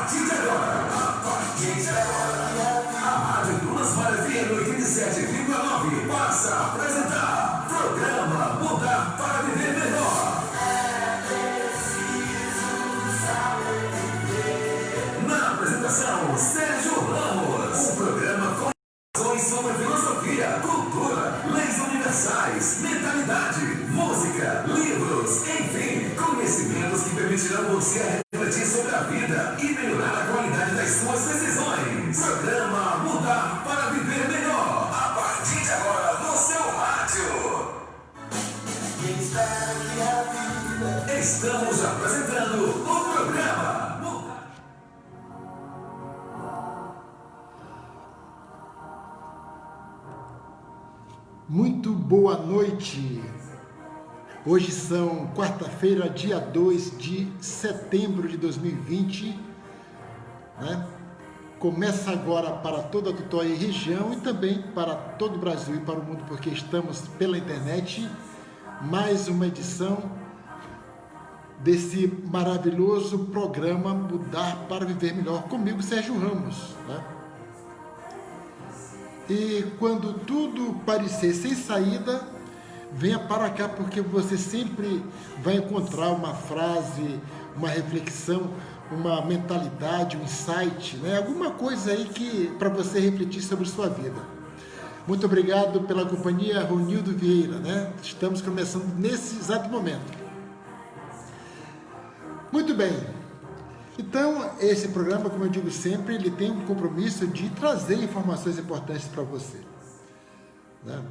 partir de agora, a Rádio Dunas Maravilha 87,9 passa a apresentar programa Mudar para Viver Melhor. Na apresentação, Sérgio Ramos. Um programa com informações sobre filosofia, cultura, leis universais, mentalidade, música, livros, enfim, conhecimentos que permitirão você refletir sobre a vida e melhorar a qualidade das suas decisões. Programa Mudar para Viver Melhor, a partir de agora no seu rádio. Estamos apresentando o programa Mudar. Muito boa noite. Hoje são quarta-feira, dia 2 de setembro de 2020, né? Começa agora para toda a Tutóia e região e também para todo o Brasil e para o mundo, porque estamos pela internet, mais uma edição desse maravilhoso programa Mudar para Viver Melhor, comigo, Sérgio Ramos, né? E quando tudo parecer sem saída, venha para cá, porque você sempre vai encontrar uma frase, uma reflexão, uma mentalidade, um insight, né? Alguma coisa aí que para você refletir sobre sua vida. Muito obrigado pela companhia, Ronildo Vieira, né? Estamos começando nesse exato momento. Muito bem. Então, esse programa, como eu digo sempre, ele tem um compromisso de trazer informações importantes para você, né?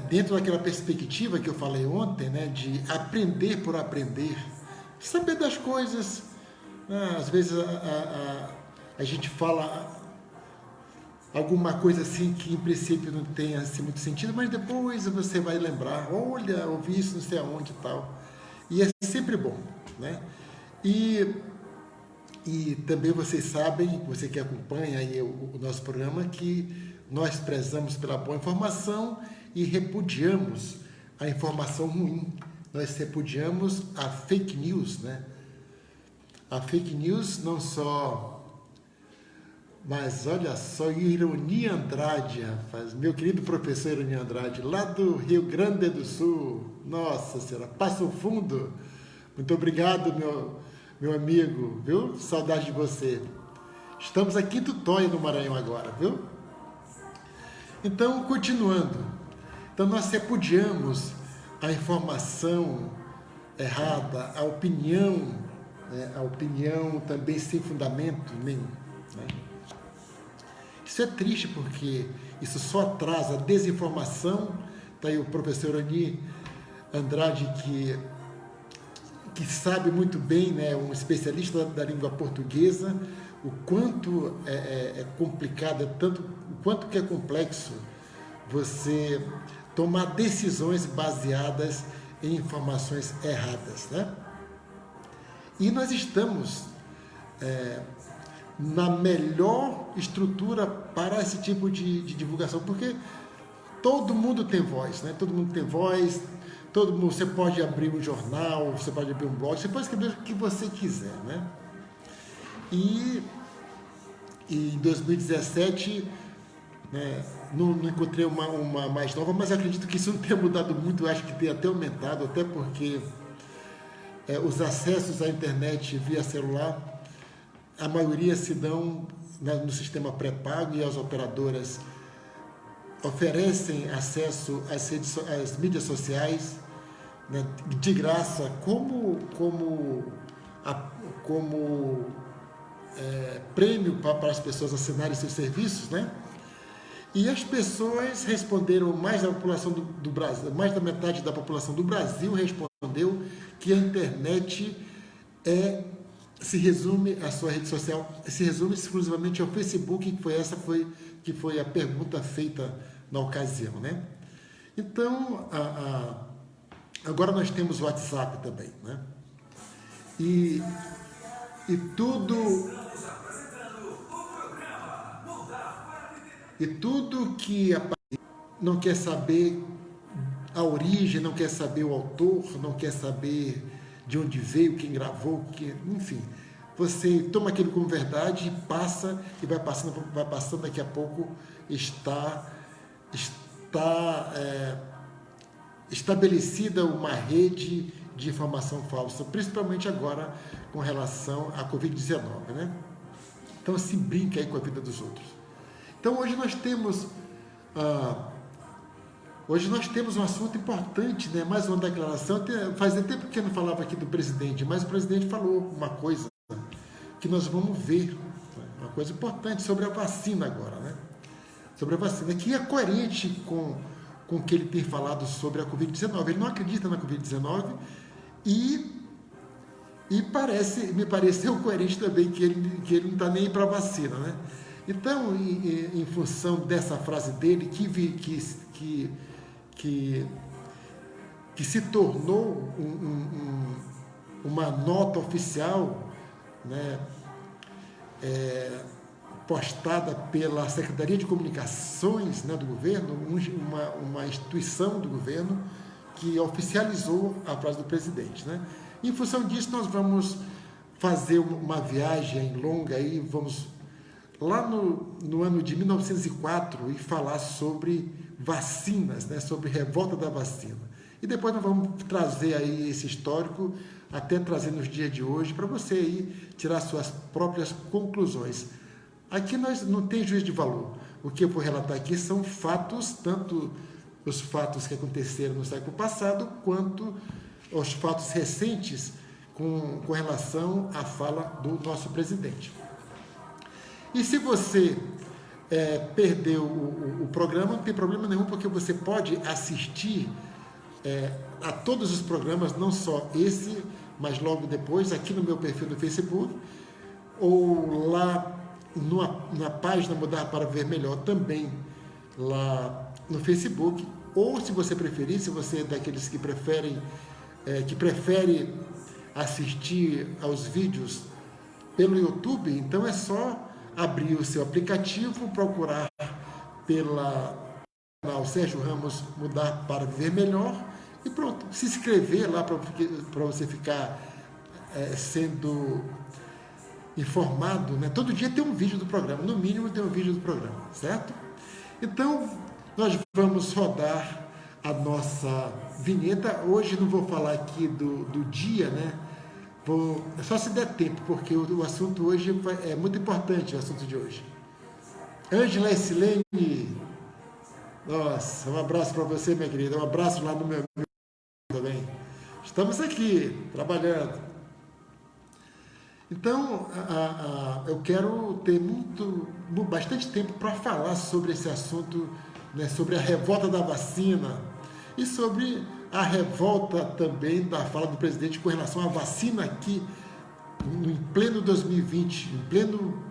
Dentro daquela perspectiva que eu falei ontem, né, de aprender por aprender, saber das coisas, né? Às vezes a gente fala alguma coisa assim que em princípio não tem assim, muito sentido, mas depois você vai lembrar, olha, ouvi isso não sei aonde e tal, e é sempre bom, né? E também vocês sabem, você que acompanha aí o nosso programa, que nós prezamos pela boa informação e repudiamos a informação ruim. Nós repudiamos a fake news, né? A fake news não só... Mas olha só, Ironi Andrade, rapaz, meu querido professor Ironi Andrade, lá do Rio Grande do Sul, nossa senhora, Passo Fundo, muito obrigado, meu amigo, viu? Saudade de você. Estamos aqui em Tutóia, no Maranhão agora, viu? Então, continuando. Então, nós repudiamos a informação errada, a opinião, né? A opinião também sem fundamento nenhum, né? Isso é triste porque isso só traz a desinformação. Está aí o professor Ironi Andrade, que sabe muito bem, né, um especialista da língua portuguesa, o quanto é complicado, o quanto que é complexo você tomar decisões baseadas em informações erradas, né? E nós estamos na melhor estrutura para esse tipo de divulgação, porque todo mundo tem voz, né? Todo mundo tem voz. Todo mundo, você pode abrir um jornal, você pode abrir um blog, você pode escrever o que você quiser, né? E em 2017, né, não encontrei uma mais nova, mas acredito que isso não tenha mudado muito, eu acho que tem até aumentado, até porque os acessos à internet via celular, a maioria se dão no sistema pré-pago e as operadoras oferecem acesso às mídias sociais, né, de graça, como prêmio para as pessoas assinarem seus serviços, né? E as pessoas responderam, mais da população do Brasil, mais da metade da população do Brasil respondeu que a internet se resume à sua rede social, se resume exclusivamente ao Facebook, que foi a pergunta feita na ocasião, né? Então, agora nós temos o WhatsApp também, né? E tudo que não quer saber a origem, não quer saber o autor, não quer saber de onde veio, quem gravou, enfim. você toma aquilo como verdade e passa, e vai passando, daqui a pouco está estabelecida uma rede de informação falsa, principalmente agora com relação à Covid-19, né? Então se brinca aí com a vida dos outros. Então hoje nós temos um assunto importante, né? Mais uma declaração. Fazia tempo que eu não falava aqui do presidente, mas o presidente falou uma coisa que nós vamos ver, né? Uma coisa importante sobre a vacina agora, né? Sobre a vacina, que é coerente com o que ele tem falado sobre a Covid-19. Ele não acredita na Covid-19 e me pareceu coerente também que ele não está nem para a vacina, né? Então, em função dessa frase dele, que se tornou uma nota oficial, né, postada pela Secretaria de Comunicações, né, do governo, uma instituição do governo que oficializou a frase do presidente, né? Em função disso, nós vamos fazer uma viagem longa aí, vamos lá no ano de 1904 e falar sobre vacinas, né, sobre revolta da vacina. E depois nós vamos trazer aí esse histórico, até trazer nos dias de hoje, para você aí tirar suas próprias conclusões. Aqui nós não tem juízo de valor. O que eu vou relatar aqui são fatos, tanto os fatos que aconteceram no século passado, quanto os fatos recentes com relação à fala do nosso presidente. E se você perdeu o programa, não tem problema nenhum, porque você pode assistir a todos os programas, não só esse, mas logo depois, aqui no meu perfil do Facebook, ou lá na página Mudar para Ver Melhor, também lá no Facebook, ou se você preferir, se você é daqueles que prefere assistir aos vídeos pelo YouTube, então é só abrir o seu aplicativo, procurar pelo canal Sérgio Ramos Mudar para Viver Melhor e pronto, se inscrever lá para você ficar sendo informado, né? Todo dia tem um vídeo do programa, no mínimo tem um vídeo do programa, certo? Então, nós vamos rodar a nossa vinheta. Hoje não vou falar aqui do dia, né? Só se der tempo, porque o assunto hoje é muito importante, o assunto de hoje. Ângela e Silene, nossa, um abraço para você, minha querida, um abraço lá no meu amigo também. Estamos aqui, trabalhando. Então, eu quero ter bastante tempo para falar sobre esse assunto, né, sobre a revolta da vacina e sobre a revolta também da fala do presidente com relação à vacina aqui em pleno 2020, em pleno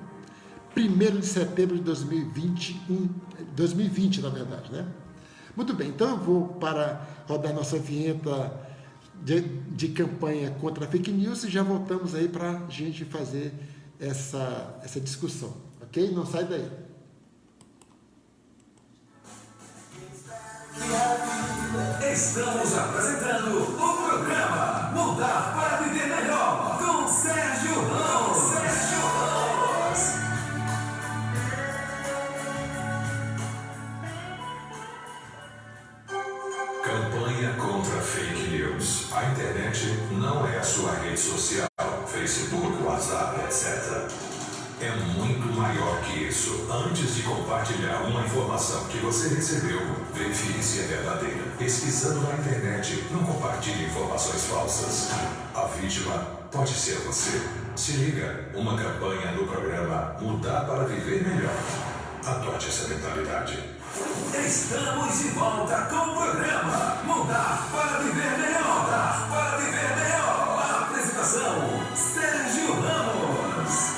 1º de setembro de 2020, na verdade, né? Muito bem, então eu vou para rodar nossa vinheta de campanha contra a fake news e já voltamos aí para a gente fazer essa discussão, ok? Não sai daí. Estamos apresentando o programa Mudar para Viver Melhor com Sérgio Ramos. Campanha contra fake news. A internet não é a sua rede social, Facebook, WhatsApp, etc. É muito maior que isso. Antes de compartilhar uma informação que você recebeu, verifique se é verdadeira. Pesquisando na internet, não compartilhe informações falsas. A vítima pode ser você. Se liga, uma campanha no programa Mudar para Viver Melhor. Adote essa mentalidade. Estamos de volta com o programa Mudar para Viver Melhor. Mudar para Viver Melhor. A apresentação, Sérgio Ramos.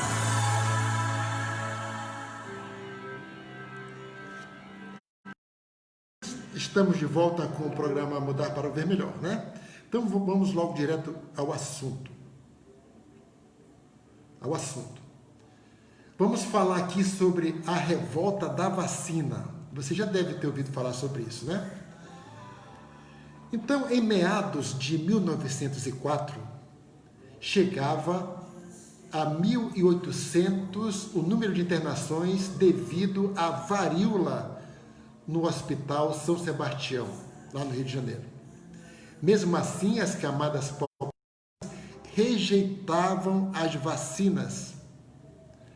Estamos de volta com o programa Mudar para Ver Melhor, né? Então vamos logo direto ao assunto. Vamos falar aqui sobre a revolta da vacina. Você já deve ter ouvido falar sobre isso, né? Então, em meados de 1904, chegava a 1.800 o número de internações devido à varíola no Hospital São Sebastião, lá no Rio de Janeiro. Mesmo assim, as camadas rejeitavam as vacinas,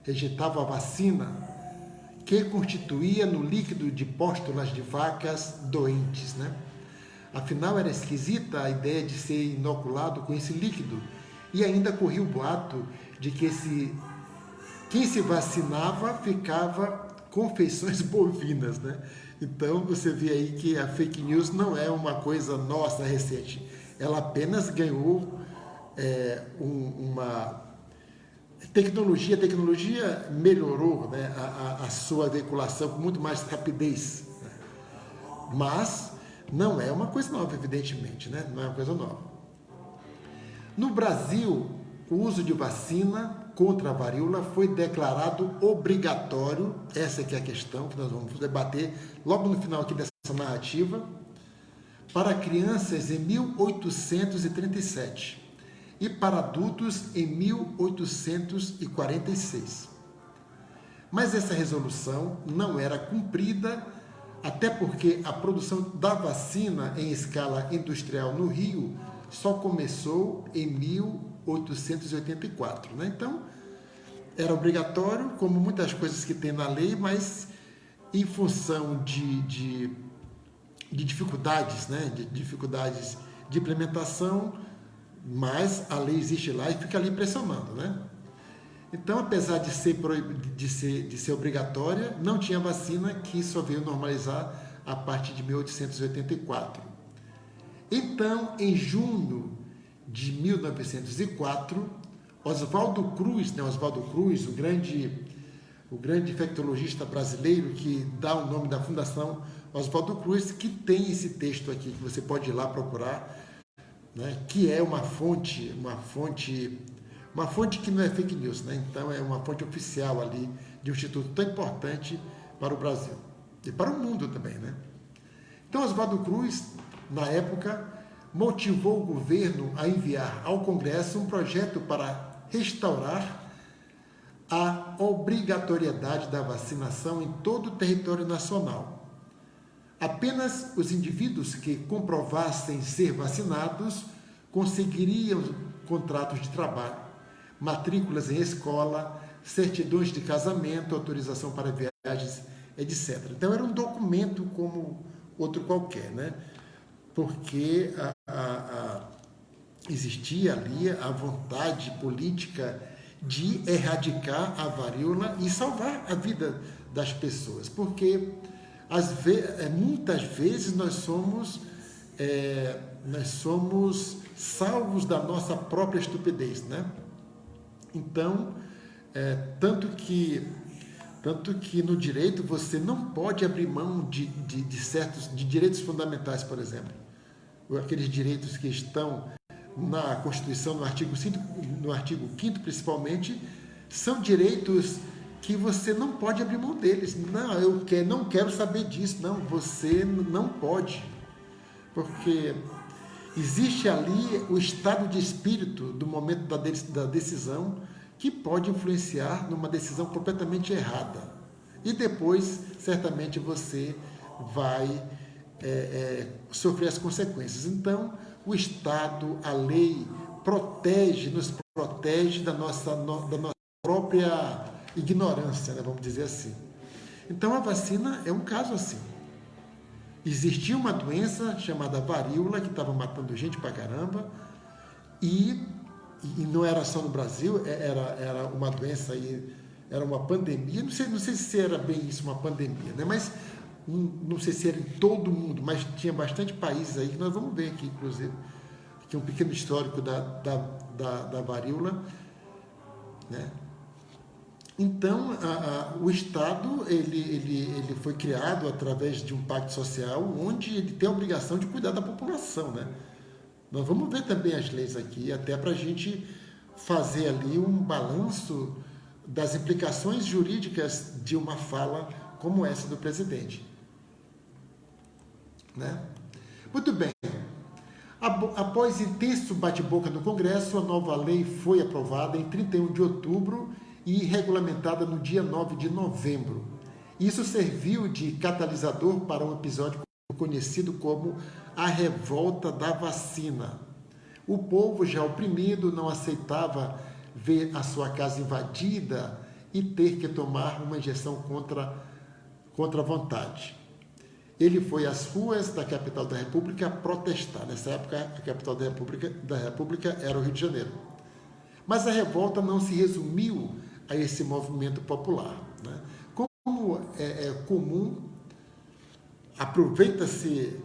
rejeitavam a vacina que constituía no líquido de pústulas de vacas doentes, né? Afinal, era esquisita a ideia de ser inoculado com esse líquido, e ainda corria o boato de que quem se vacinava ficava com feições bovinas, né? Então, você vê aí que a fake news não é uma coisa nossa recente, ela apenas ganhou uma tecnologia, a tecnologia melhorou, né, a sua veiculação com muito mais rapidez, né? Mas não é uma coisa nova, evidentemente, né? Não é uma coisa nova. No Brasil, o uso de vacina contra a varíola foi declarado obrigatório, essa que é a questão que nós vamos debater logo no final aqui dessa narrativa, para crianças em 1837 e para adultos em 1846. Mas essa resolução não era cumprida, até porque a produção da vacina em escala industrial no Rio só começou em 1884, né? Então, era obrigatório, como muitas coisas que tem na lei, mas em função de dificuldades, né? De dificuldades de implementação, mas a lei existe lá e fica ali pressionando, né? Então, apesar de ser obrigatória, não tinha vacina, que só veio normalizar a partir de 1884. Então, em junho de 1904, Oswaldo Cruz, o grande infectologista brasileiro que dá o nome da Fundação Oswaldo Cruz, que tem esse texto aqui, que você pode ir lá procurar, né, que é uma fonte que não é fake news, né? Então é uma fonte oficial ali de um instituto tão importante para o Brasil e para o mundo também, né? Então Oswaldo Cruz, na época, motivou o governo a enviar ao Congresso um projeto para restaurar a obrigatoriedade da vacinação em todo o território nacional. Apenas os indivíduos que comprovassem ser vacinados conseguiriam contratos de trabalho, matrículas em escola, certidões de casamento, autorização para viagens, etc. Então, era um documento como outro qualquer, né? Porque existia ali a vontade política de erradicar a varíola e salvar a vida das pessoas, porque muitas vezes nós somos salvos da nossa própria estupidez, né? Então, tanto que no direito você não pode abrir mão de direitos fundamentais, por exemplo, aqueles direitos que estão na Constituição, no artigo 5º principalmente, são direitos que você não pode abrir mão deles. Não, não quero saber disso. Não, você não pode. Porque existe ali o estado de espírito do momento da decisão que pode influenciar numa decisão completamente errada. E depois, certamente, você vai sofrer as consequências. Então, o Estado, a lei, nos protege da nossa própria ignorância, né, vamos dizer assim. Então, a vacina é um caso assim. Existia uma doença chamada varíola que estava matando gente pra caramba e não era só no Brasil, era uma doença aí, era uma pandemia, não sei se era bem isso, uma pandemia, né? Mas não sei se era em todo o mundo, mas tinha bastante países aí que nós vamos ver aqui, inclusive, que é um pequeno histórico da varíola, né? Então, o Estado ele foi criado através de um pacto social onde ele tem a obrigação de cuidar da população, né? Nós vamos ver também as leis aqui, até para a gente fazer ali um balanço das implicações jurídicas de uma fala como essa do presidente, né? Muito bem. Após intenso bate-boca no Congresso, a nova lei foi aprovada em 31 de outubro e regulamentada no dia 9 de novembro. Isso serviu de catalisador para um episódio conhecido como a revolta da vacina. O povo, já oprimido, não aceitava ver a sua casa invadida e ter que tomar uma injeção contra a vontade. Ele foi às ruas da capital da República protestar. Nessa época, a capital da República era o Rio de Janeiro. Mas a revolta não se resumiu a esse movimento popular, né? Como é comum, aproveita-se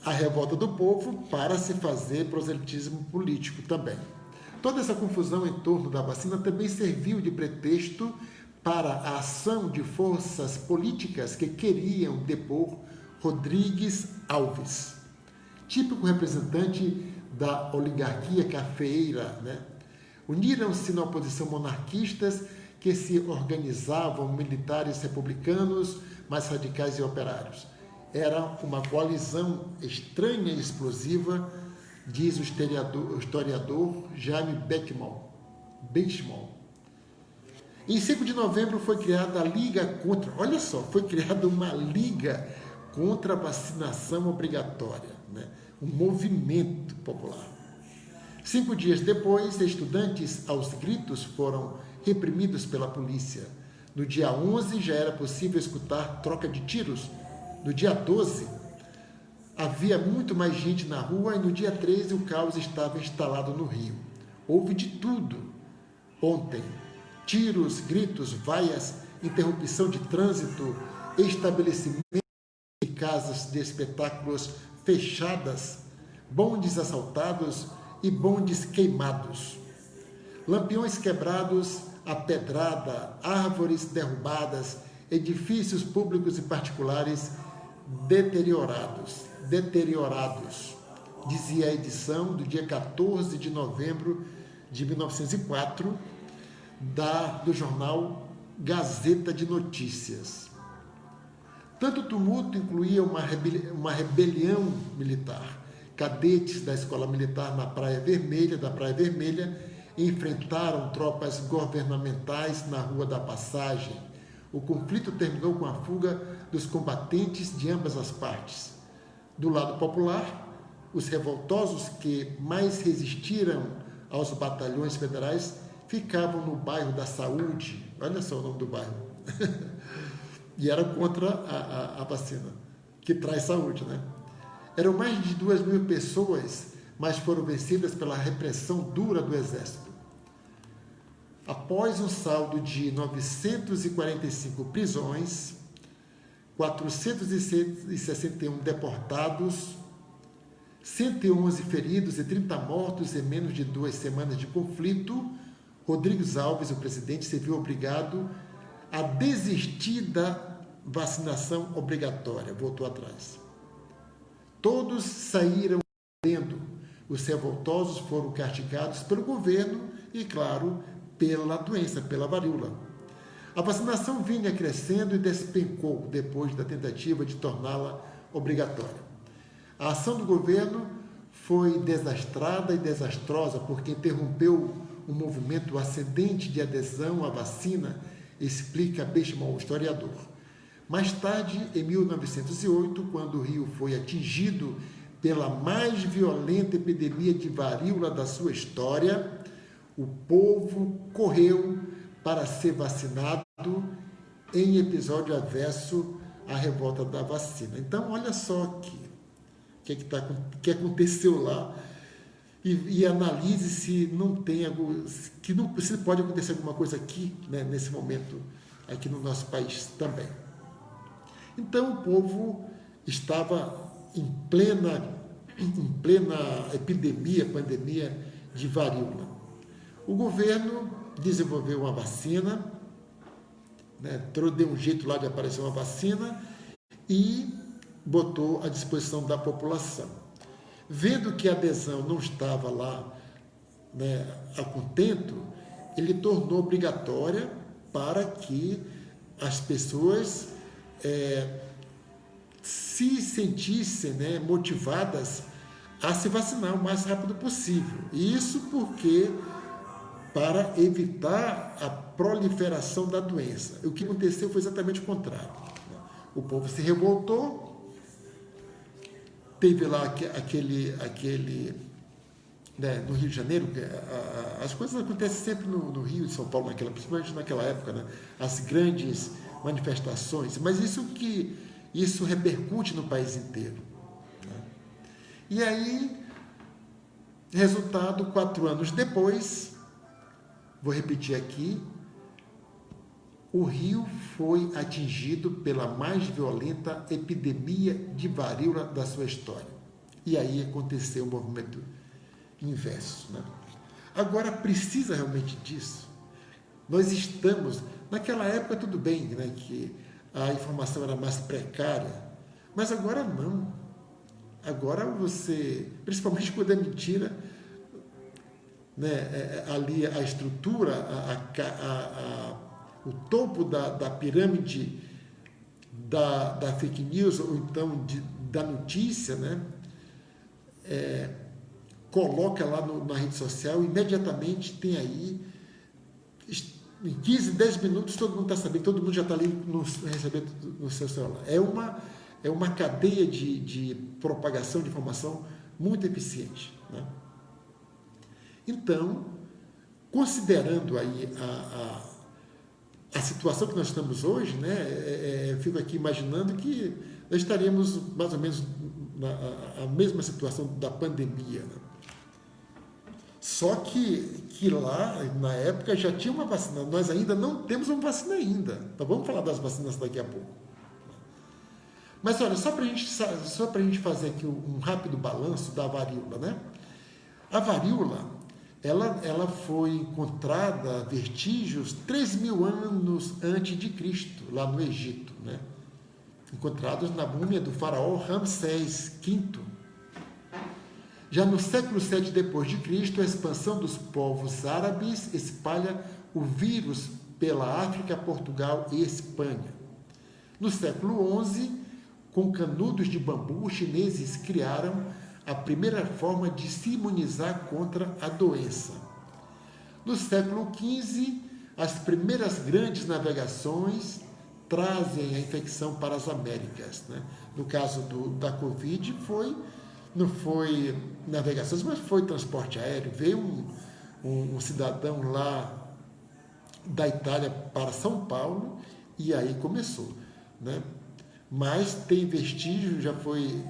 a revolta do povo para se fazer proselitismo político também. Toda essa confusão em torno da vacina também serviu de pretexto para a ação de forças políticas que queriam depor Rodrigues Alves, típico representante da oligarquia cafeeira, né? Uniram-se na oposição monarquistas que se organizavam militares republicanos, mais radicais e operários. Era uma coalizão estranha e explosiva, diz o historiador Jaime Benchimol. Em 5 de novembro foi criada a Liga contra, olha só, foi criada uma Liga contra a vacinação obrigatória, né? Um movimento popular. 5 dias depois, estudantes aos gritos foram reprimidos pela polícia. No dia 11 já era possível escutar troca de tiros. No dia 12 havia muito mais gente na rua e no dia 13 o caos estava instalado no Rio. Houve de tudo ontem: tiros, gritos, vaias, interrupção de trânsito, estabelecimento de casas de espetáculos fechadas, bondes assaltados e bondes queimados, lampiões quebrados a pedrada, árvores derrubadas, edifícios públicos e particulares deteriorados, dizia a edição do dia 14 de novembro de 1904 do jornal Gazeta de Notícias. Tanto tumulto incluía uma rebelião militar. Cadetes da Escola Militar da Praia Vermelha enfrentaram tropas governamentais na Rua da Passagem. O conflito terminou com a fuga dos combatentes de ambas as partes. Do lado popular, os revoltosos que mais resistiram aos batalhões federais ficavam no bairro da Saúde. Olha só o nome do bairro. E era contra a vacina, que traz saúde, né? Eram mais de 2.000 pessoas, mas foram vencidas pela repressão dura do Exército. Após um saldo de 945 prisões, 461 deportados, 111 feridos e 30 mortos em menos de 2 semanas de conflito, Rodrigues Alves, o presidente, se viu obrigado a desistir da vacinação obrigatória, voltou atrás. Todos saíram perdendo. Os revoltosos foram castigados pelo governo e, claro, pela doença, pela varíola. A vacinação vinha crescendo e despencou depois da tentativa de torná-la obrigatória. A ação do governo foi desastrada e desastrosa porque interrompeu um movimento ascendente de adesão à vacina, explica Benchimol, historiador. Mais tarde, em 1908, quando o Rio foi atingido pela mais violenta epidemia de varíola da sua história, o povo correu para ser vacinado em episódio adverso à revolta da vacina. Então, olha só que aconteceu lá e analise se não tem se pode acontecer alguma coisa aqui, né, nesse momento, aqui no nosso país também. Então, o povo estava em plena pandemia de varíola. O governo desenvolveu uma vacina, né, deu um jeito lá de aparecer uma vacina e botou à disposição da população. Vendo que a adesão não estava lá, né, a contento, ele tornou obrigatória para que as pessoas se sentissem, né, motivadas a se vacinar o mais rápido possível. Isso porque para evitar a proliferação da doença. O que aconteceu foi exatamente o contrário. O povo se revoltou, teve lá aquele né, no Rio de Janeiro, as coisas acontecem sempre no Rio de São Paulo, principalmente naquela época, né, as grandes manifestações, mas isso repercute no país inteiro. Né? E aí, resultado, 4 anos depois, vou repetir aqui, o Rio foi atingido pela mais violenta epidemia de varíola da sua história. E aí aconteceu o movimento inverso. Né? Agora, precisa realmente disso? Nós estamos... Naquela época, tudo bem, né, que a informação era mais precária, mas agora não. Agora você... Principalmente quando é mentira, né, ali a estrutura, o topo da pirâmide da fake news, ou então da notícia, né, coloca lá na rede social, imediatamente tem aí, em 15, 10 minutos, todo mundo está sabendo, todo mundo já está ali recebendo no seu celular. É uma cadeia de propagação de informação muito eficiente. Né? Então, considerando aí a situação que nós estamos hoje, né, eu fico aqui imaginando que nós estaríamos mais ou menos na mesma situação da pandemia. Né? Só que lá, na época, já tinha uma vacina. Nós ainda não temos uma vacina ainda. Então, vamos falar das vacinas daqui a pouco. Mas, olha, só para a gente fazer aqui um rápido balanço da varíola, né? A varíola, ela foi encontrada, vestígios, 3.000 anos antes de Cristo, lá no Egito, né? Encontrados na múmia do faraó Ramsés V. Já no século VII depois de Cristo, a expansão dos povos árabes espalha o vírus pela África, Portugal e Espanha. No século XI, com canudos de bambu, os chineses criaram a primeira forma de se imunizar contra a doença. No século XV, as primeiras grandes navegações trazem a infecção para as Américas. Né? No caso da Covid, não foi navegações, mas foi transporte aéreo. Veio um cidadão lá da Itália para São Paulo e aí começou. Né? Mas tem vestígio, já foi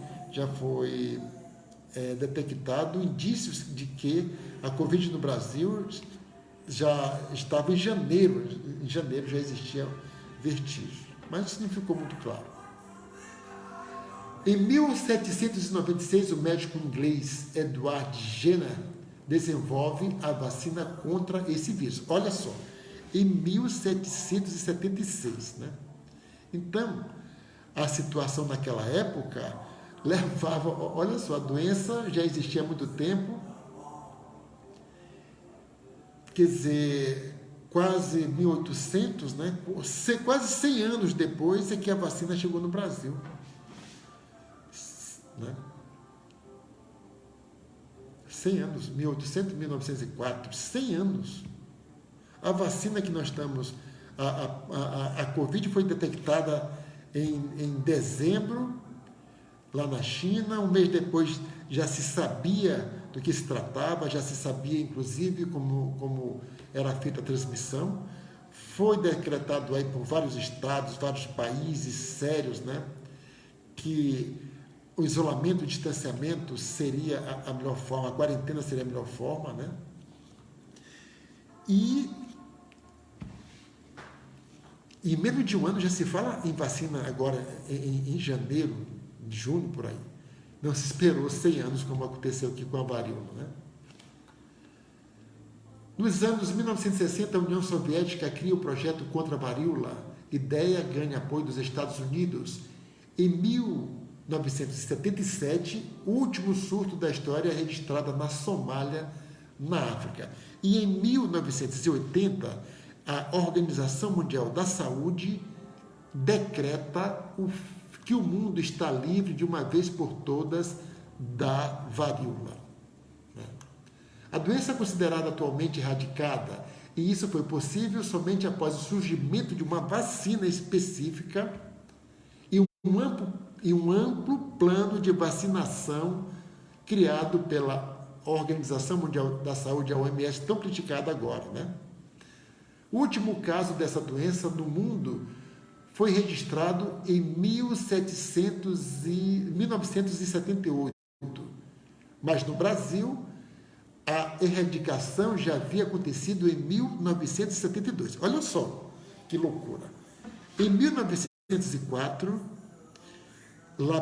detectado indícios de que a Covid no Brasil já estava em janeiro já existia vestígio, mas isso não ficou muito claro. Em 1796, o médico inglês Edward Jenner desenvolve a vacina contra esse vírus. Olha só, em 1776, né? Então, a situação naquela época levava, olha só, a doença já existia há muito tempo, quer dizer, quase 1800, né? Quase 100 anos depois é que a vacina chegou no Brasil. Né? 100 anos, 1800, 1904, 100 anos. A vacina que nós estamos, a Covid foi detectada em dezembro, lá na China. Um mês depois já se sabia do que se tratava, já se sabia, inclusive, como era feita a transmissão. Foi decretado aí por vários estados, vários países sérios, né, que o isolamento, o distanciamento seria a melhor forma, a quarentena seria a melhor forma, né? E em menos de um ano já se fala em vacina agora em janeiro, junho, por aí. Não se esperou 100 anos, como aconteceu aqui com a varíola, né? Nos anos 1960, a União Soviética cria o projeto contra a varíola. Ideia ganha apoio dos Estados Unidos. Em 1977, o último surto da história é registrado na Somália, na África. E em 1980, a Organização Mundial da Saúde decreta que o mundo está livre de uma vez por todas da varíola. A doença é considerada atualmente erradicada, e isso foi possível somente após o surgimento de uma vacina específica e um amplo plano de vacinação criado pela Organização Mundial da Saúde, a OMS, tão criticada agora, né? O último caso dessa doença no mundo foi registrado em 1978, mas no Brasil a erradicação já havia acontecido em 1972. Olha só que loucura. Em 1904, lá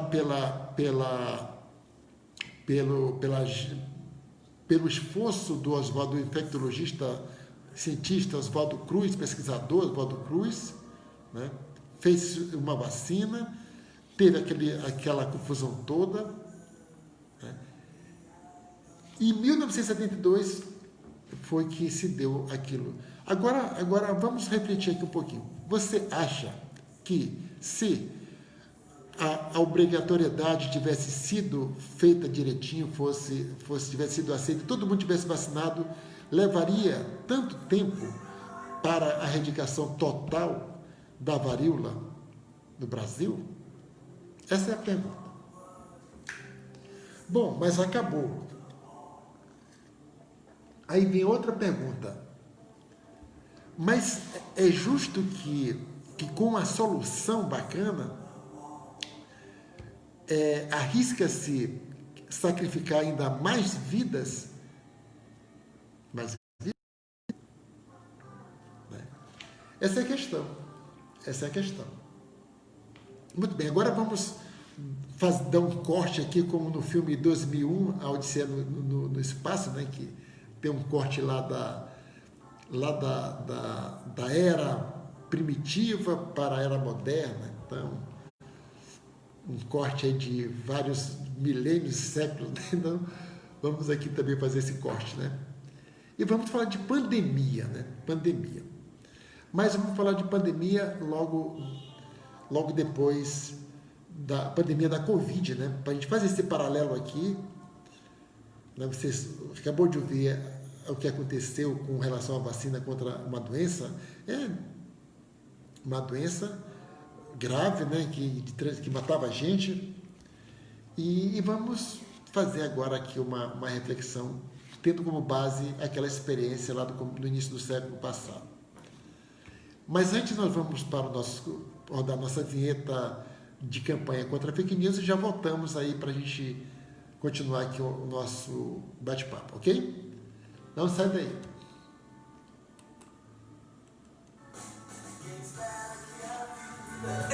pelo esforço do Oswaldo, infectologista, cientista Oswaldo Cruz, pesquisador Oswaldo Cruz, né, fez uma vacina, teve aquela confusão toda, né? E em 1972 foi que se deu aquilo. Agora vamos refletir aqui um pouquinho. Você acha que se a obrigatoriedade tivesse sido feita direitinho, tivesse sido aceita, todo mundo tivesse vacinado, levaria tanto tempo para a erradicação total da varíola no Brasil? Essa é a pergunta. Bom, mas acabou. Aí vem outra pergunta. Mas é justo que com a solução bacana, arrisca-se sacrificar ainda mais vidas? Essa é a questão. Essa é a questão. Muito bem, agora vamos dar um corte aqui, como no filme 2001, A Odisseia no Espaço, né, que tem um corte lá da era primitiva para a era moderna. Então, um corte aí de vários milênios, séculos, né? Então, vamos aqui também fazer esse corte, né? E vamos falar de pandemia, né? Pandemia. Mas vamos falar de pandemia logo depois da pandemia da Covid, né? Para a gente fazer esse paralelo aqui, né? Você acabou de ouvir o que aconteceu com relação à vacina contra uma doença, uma doença grave, né? Que matava a gente. E vamos fazer agora aqui uma reflexão, tendo como base aquela experiência lá do início do século passado. Mas antes nós vamos para rodar nossa vinheta de campanha contra a fake news e já voltamos aí para a gente continuar aqui o nosso bate-papo, ok? Não sai daí.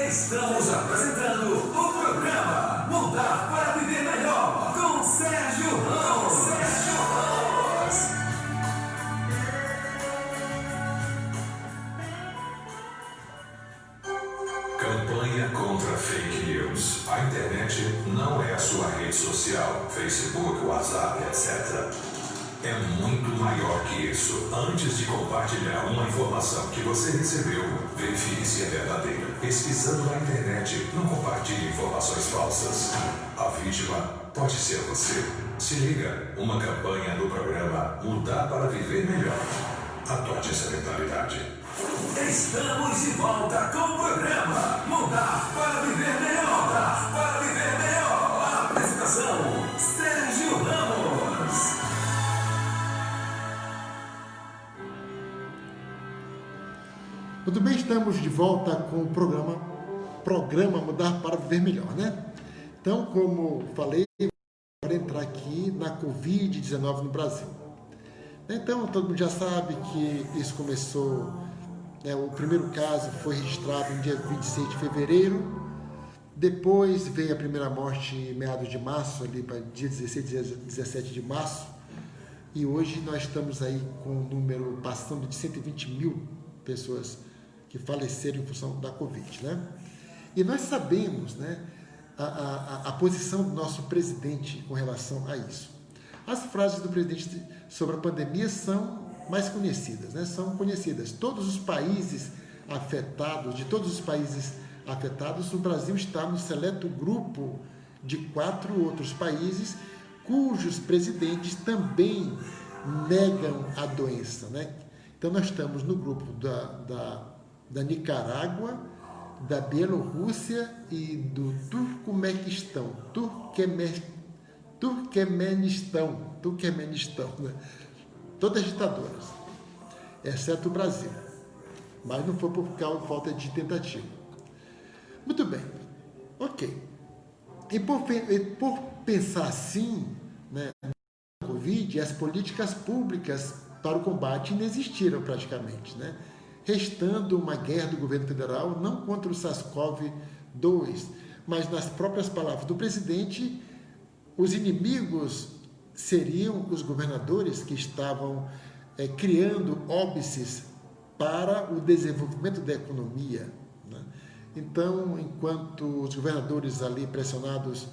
Estamos apresentando o programa Mudar para Viver Melhor com Sérgio Ramos. Campanha contra fake news. A internet não é a sua rede social, Facebook, WhatsApp, etc. É muito maior que isso. Antes de compartilhar uma informação que você recebeu, verifique se é verdadeira. Pesquisando na internet, não compartilhe informações falsas. A vítima pode ser você. Se liga, uma campanha do programa Mudar para Viver Melhor. Adote essa mentalidade. Estamos de volta com o programa Mudar para Viver Melhor. Mudar para Viver Melhor. A apresentação, Sérgio Ramos. Muito bem, estamos de volta com o programa Mudar para Viver Melhor, né? Então, como falei, para entrar aqui na Covid-19 no Brasil. Então, todo mundo já sabe que isso começou, né, o primeiro caso foi registrado no dia 26 de fevereiro, depois veio a primeira morte em meados de março, ali para dia 16, dia 17 de março, e hoje nós estamos aí com o número passando de 120 mil pessoas que faleceram em função da Covid, né? E nós sabemos, né, a posição do nosso presidente com relação a isso. As frases do presidente sobre a pandemia são mais conhecidas, né? São conhecidas. Todos os países afetados, o Brasil está no seleto grupo de 4 outros países cujos presidentes também negam a doença, né? Então, nós estamos no grupo da Nicarágua, da Bielorrússia e do Turquemenistão, né? Todas ditaduras, exceto o Brasil, mas não foi por falta de tentativa. Muito bem, ok. E por pensar assim, né, na Covid, as políticas públicas para o combate inexistiram praticamente, né? Restando uma guerra do governo federal, não contra o SARS-CoV-2, mas nas próprias palavras do presidente, os inimigos seriam os governadores que estavam criando óbices para o desenvolvimento da economia, né? Então, enquanto os governadores ali pressionados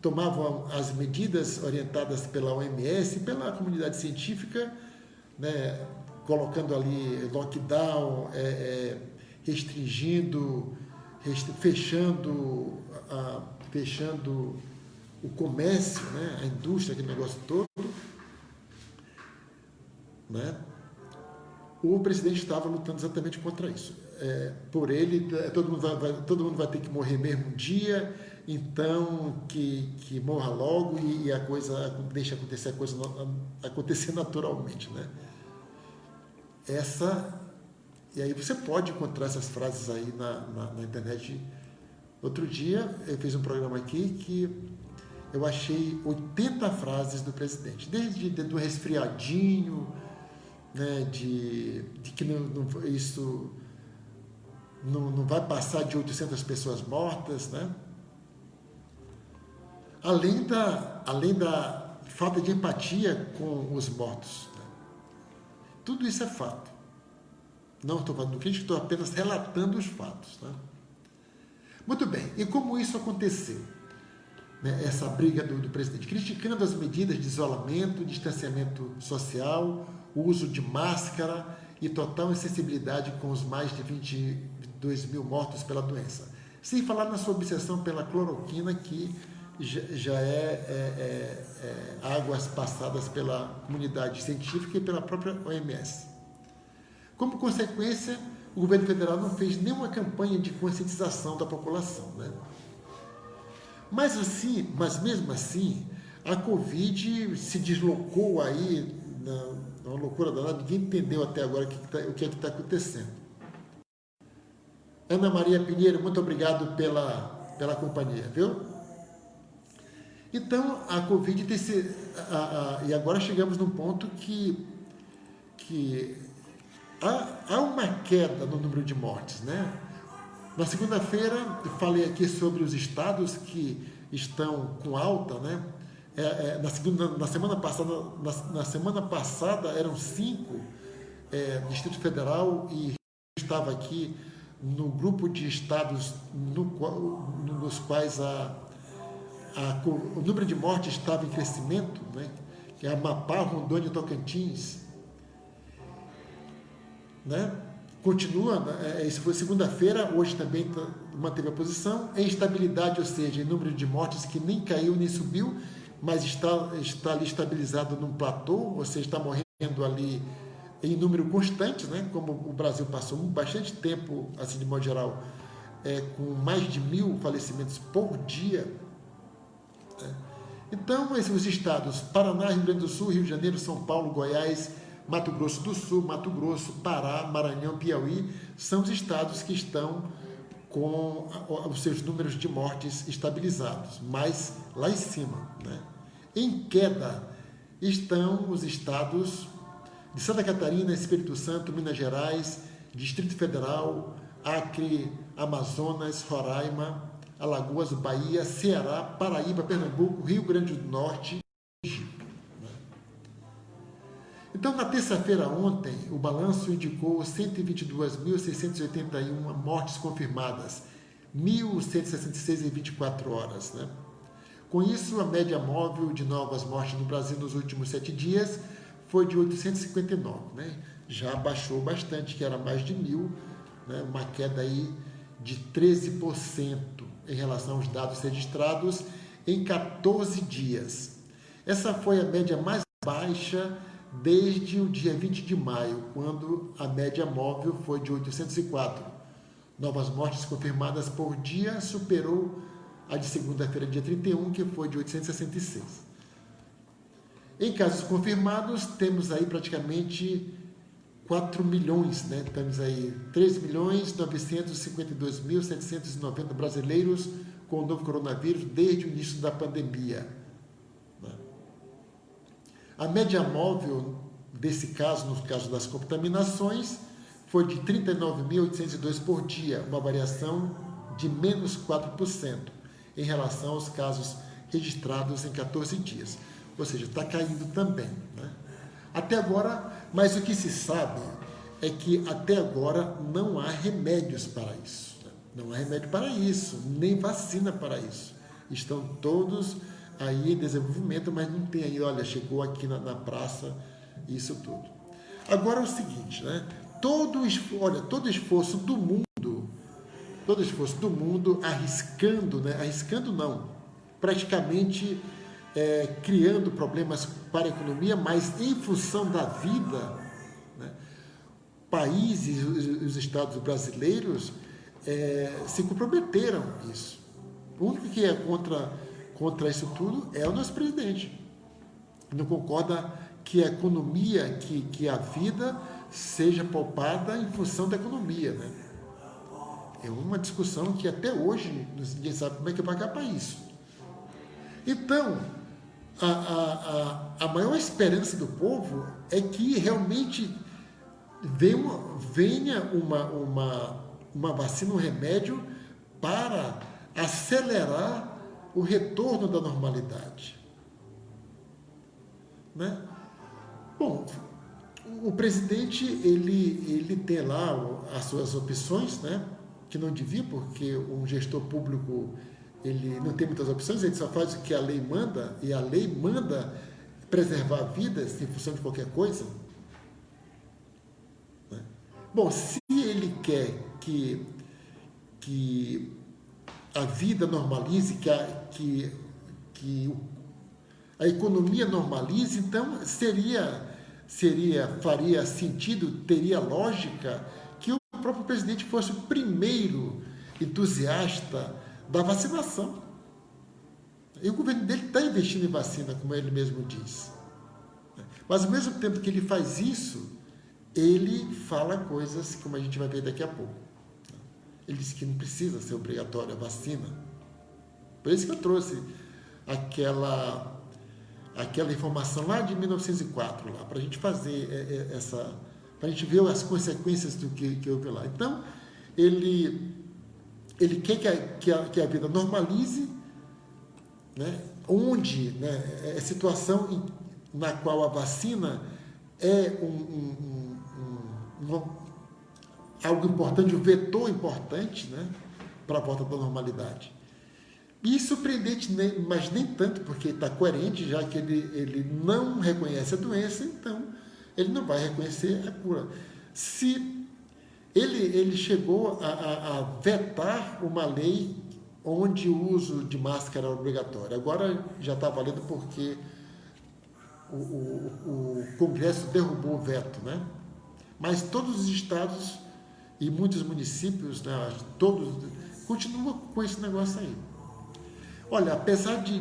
tomavam as medidas orientadas pela OMS, pela comunidade científica, né, colocando ali lockdown, restringindo, fechando o comércio, né, a indústria, aquele negócio todo, né, o presidente estava lutando exatamente contra isso. Por ele, todo mundo vai ter que morrer mesmo um dia, então que morra logo e a coisa deixa acontecer, a coisa acontecer naturalmente, né? E aí você pode encontrar essas frases aí na internet. Outro dia eu fiz um programa aqui que eu achei 80 frases do presidente, desde do resfriadinho, né, de que isso não vai passar de 800 pessoas mortas, né? Além da falta de empatia com os mortos, né? Tudo isso é fato. Não estou falando crítica, estou apenas relatando os fatos, né? Muito bem, e como isso aconteceu? Né, essa briga do presidente, criticando as medidas de isolamento, distanciamento social, o uso de máscara e total insensibilidade com os mais de 22 mil mortos pela doença. Sem falar na sua obsessão pela cloroquina, que já águas passadas pela comunidade científica e pela própria OMS. Como consequência, o governo federal não fez nenhuma campanha de conscientização da população, né? Mas mesmo assim, a Covid se deslocou aí, uma loucura danada, ninguém entendeu até agora o que é que está acontecendo. Ana Maria Pinheiro, muito obrigado pela companhia, viu? Então, a Covid tem se... e agora chegamos num ponto que há uma queda no número de mortes, né? Na segunda-feira, eu falei aqui sobre os estados que estão com alta, né? Na semana passada eram 5 Distrito Federal, e estava aqui no grupo de estados nos quais o número de mortes estava em crescimento, né? Que é Amapá, Rondônia e Tocantins, né? Continua, isso foi segunda-feira, hoje também manteve a posição, em estabilidade, ou seja, em número de mortes que nem caiu nem subiu, mas está ali estabilizado num platô, ou seja, está morrendo ali em número constante, né? Como o Brasil passou bastante tempo, assim, de modo geral, com mais de 1.000 falecimentos por dia, né? Então, os estados Paraná, Rio Grande do Sul, Rio de Janeiro, São Paulo, Goiás, Mato Grosso do Sul, Mato Grosso, Pará, Maranhão, Piauí, são os estados que estão com os seus números de mortes estabilizados, mas lá em cima, né? Em queda estão os estados de Santa Catarina, Espírito Santo, Minas Gerais, Distrito Federal, Acre, Amazonas, Roraima, Alagoas, Bahia, Ceará, Paraíba, Pernambuco, Rio Grande do Norte e Egito. Então, na terça-feira ontem, o balanço indicou 122.681 mortes confirmadas, 1.166 em 24 horas, né? Com isso, a média móvel de novas mortes no Brasil nos últimos 7 dias foi de 859, né? Já baixou bastante, que era mais de 1.000, né? Uma queda aí de 13% em relação aos dados registrados em 14 dias. Essa foi a média mais baixa desde o dia 20 de maio, quando a média móvel foi de 804. Novas mortes confirmadas por dia superou a de segunda-feira, dia 31, que foi de 866. Em casos confirmados, temos aí praticamente 4 milhões, né? Temos aí 3.952.790 brasileiros com o novo coronavírus desde o início da pandemia. A média móvel desse caso, no caso das contaminações, foi de 39.802 por dia, uma variação de menos 4% em relação aos casos registrados em 14 dias. Ou seja, está caindo também, né? Até agora, mas o que se sabe é que até agora não há remédios para isso. Né? Não há remédio para isso, nem vacina para isso. Estão todos aí em desenvolvimento, mas não tem ainda, olha, chegou aqui na praça, isso tudo. Agora é o seguinte, né? Todo esforço do mundo arriscando, né? Arriscando não, praticamente criando problemas para a economia, mas em função da vida, né? Países, os estados brasileiros se comprometeram a isso. O único que é contra isso tudo é o nosso presidente. Não concorda que a economia, que a vida seja poupada em função da economia, né? É uma discussão que até hoje ninguém sabe como é que vai acabar isso. Então, a maior esperança do povo é que realmente venha uma vacina, um remédio para acelerar o retorno da normalidade, né? Bom, o presidente ele tem lá as suas opções, né? Que não devia, porque um gestor público ele não tem muitas opções, ele só faz o que a lei manda, e a lei manda preservar vidas em função de qualquer coisa, né? Bom, se ele quer que a vida normalize, que a economia normalize, então faria sentido, teria lógica que o próprio presidente fosse o primeiro entusiasta da vacinação. E o governo dele está investindo em vacina, como ele mesmo diz. Mas ao mesmo tempo que ele faz isso, ele fala coisas como a gente vai ver daqui a pouco. Ele disse que não precisa ser obrigatória a vacina. Por isso que eu trouxe aquela informação lá de 1904, lá, para a gente fazer para a gente ver as consequências do que houve lá. Então, ele quer que a vida normalize, né? Onde, né, é situação na qual a vacina é algo importante, um vetor importante, né, para a volta da normalidade. E surpreendente, mas nem tanto, porque está coerente, já que ele não reconhece a doença, então ele não vai reconhecer a cura. Se ele chegou a vetar uma lei onde o uso de máscara era obrigatório. Agora já está valendo porque o Congresso derrubou o veto, né? Mas todos os estados e muitos municípios, né, todos continuam com esse negócio aí. Olha, apesar de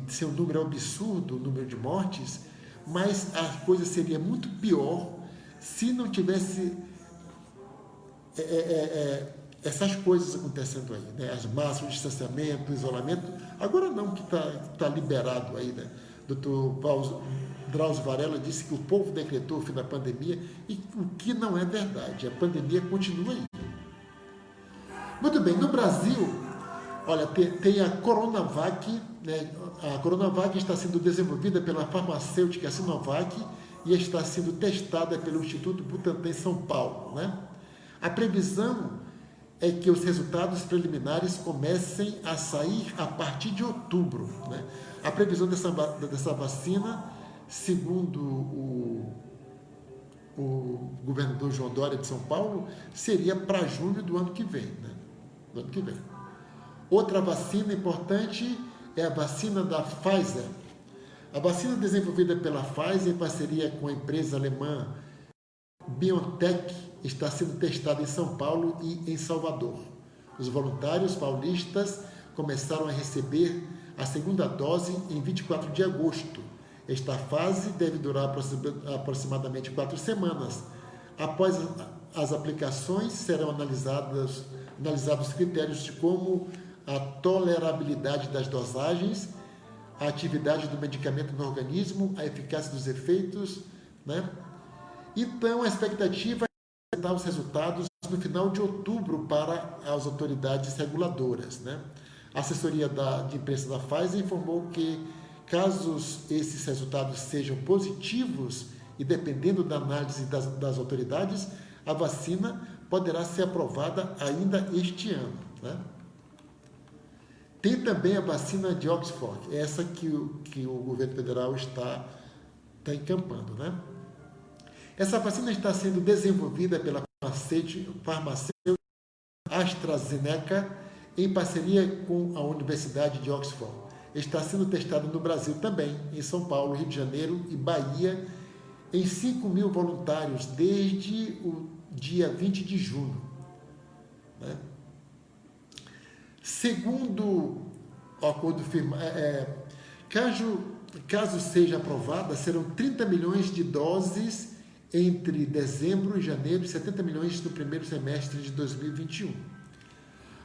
ser um número absurdo, o número de mortes, mas a coisa seria muito pior se não tivesse essas coisas acontecendo aí, né? As máscaras, o distanciamento, o isolamento. Agora não, que está liberado aí, né? Dr. Drauzio Varela disse que o povo decretou o fim da pandemia, e o que não é verdade. A pandemia continua aí. Muito bem, no Brasil, olha, tem a Coronavac, né? A Coronavac está sendo desenvolvida pela farmacêutica Sinovac e está sendo testada pelo Instituto Butantan em São Paulo, né? A previsão é que os resultados preliminares comecem a sair a partir de outubro, né? A previsão dessa vacina, segundo o governador João Dória de São Paulo, seria para junho do ano que vem, né? no ano que vem. Outra vacina importante é a vacina da Pfizer. A vacina desenvolvida pela Pfizer em parceria com a empresa alemã BioNTech está sendo testada em São Paulo e em Salvador. Os voluntários paulistas começaram a receber a segunda dose em 24 de agosto. Esta fase deve durar aproximadamente 4 semanas. Após as aplicações, serão analisados critérios de como a tolerabilidade das dosagens, a atividade do medicamento no organismo, a eficácia dos efeitos, né? Então, a expectativa é apresentar os resultados no final de outubro para as autoridades reguladoras, né? A assessoria de imprensa da Pfizer informou que, caso esses resultados sejam positivos e dependendo da análise das autoridades, a vacina poderá ser aprovada ainda este ano, né? Tem também a vacina de Oxford, essa que o governo federal está encampando, né? Essa vacina está sendo desenvolvida pela farmacêutica AstraZeneca em parceria com a Universidade de Oxford. Está sendo testada no Brasil também, em São Paulo, Rio de Janeiro e Bahia, em 5.000 voluntários desde o dia 20 de junho, né? Segundo o acordo firmado, caso seja aprovada, serão 30 milhões de doses entre dezembro e janeiro e 70 milhões no primeiro semestre de 2021.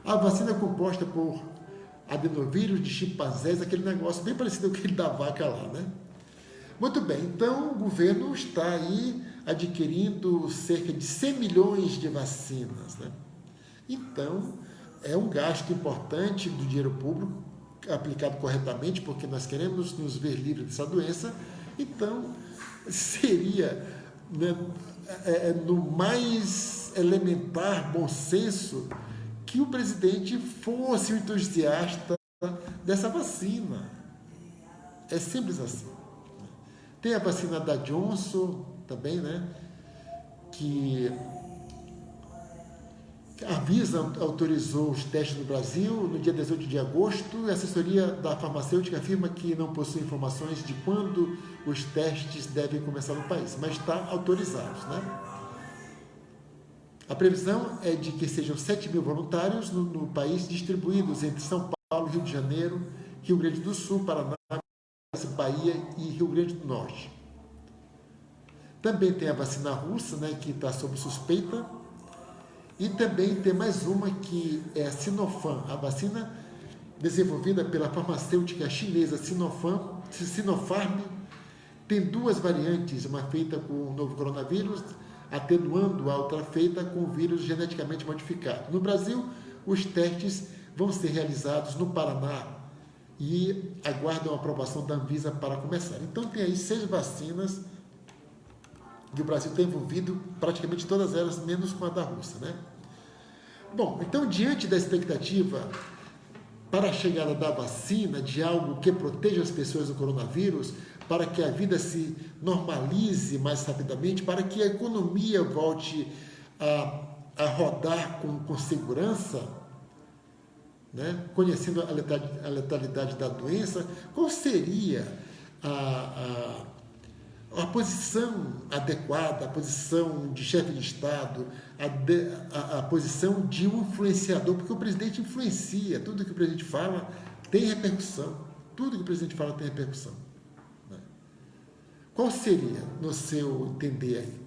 A vacina é composta por adenovírus de chimpanzés, aquele negócio bem parecido com aquele da vaca lá, né? Muito bem, então o governo está aí adquirindo cerca de 100 milhões de vacinas, né? Então, é um gasto importante do dinheiro público, aplicado corretamente, porque nós queremos nos ver livres dessa doença. Então, seria, né, no mais elementar bom senso que o presidente fosse um entusiasta dessa vacina. É simples assim. Tem a vacina da Johnson também, né, que a Anvisa autorizou os testes no Brasil no dia 18 de agosto e a assessoria da farmacêutica afirma que não possui informações de quando os testes devem começar no país, mas está autorizados, né? A previsão é de que sejam 7.000 voluntários no país, distribuídos entre São Paulo, Rio de Janeiro, Rio Grande do Sul, Paraná, Bahia e Rio Grande do Norte. Também tem a vacina russa, né, que está sob suspeita. E também tem mais uma que é a Sinopharm, a vacina desenvolvida pela farmacêutica chinesa Sinopharm. Tem 2 variantes, uma feita com o novo coronavírus, atenuando a outra feita com o vírus geneticamente modificado. No Brasil, os testes vão ser realizados no Paraná e aguardam a aprovação da Anvisa para começar. Então tem aí 6 vacinas que o Brasil está envolvido, praticamente todas elas, menos com a da Rússia, né? Bom, então, diante da expectativa para a chegada da vacina, de algo que proteja as pessoas do coronavírus, para que a vida se normalize mais rapidamente, para que a economia volte a rodar com segurança, né? Conhecendo a letalidade da doença, qual seria a posição adequada, a posição de chefe de Estado, a posição de um influenciador, porque o presidente influencia, tudo que o presidente fala tem repercussão, tudo que o presidente fala tem repercussão, né? Qual seria, no seu entender aí?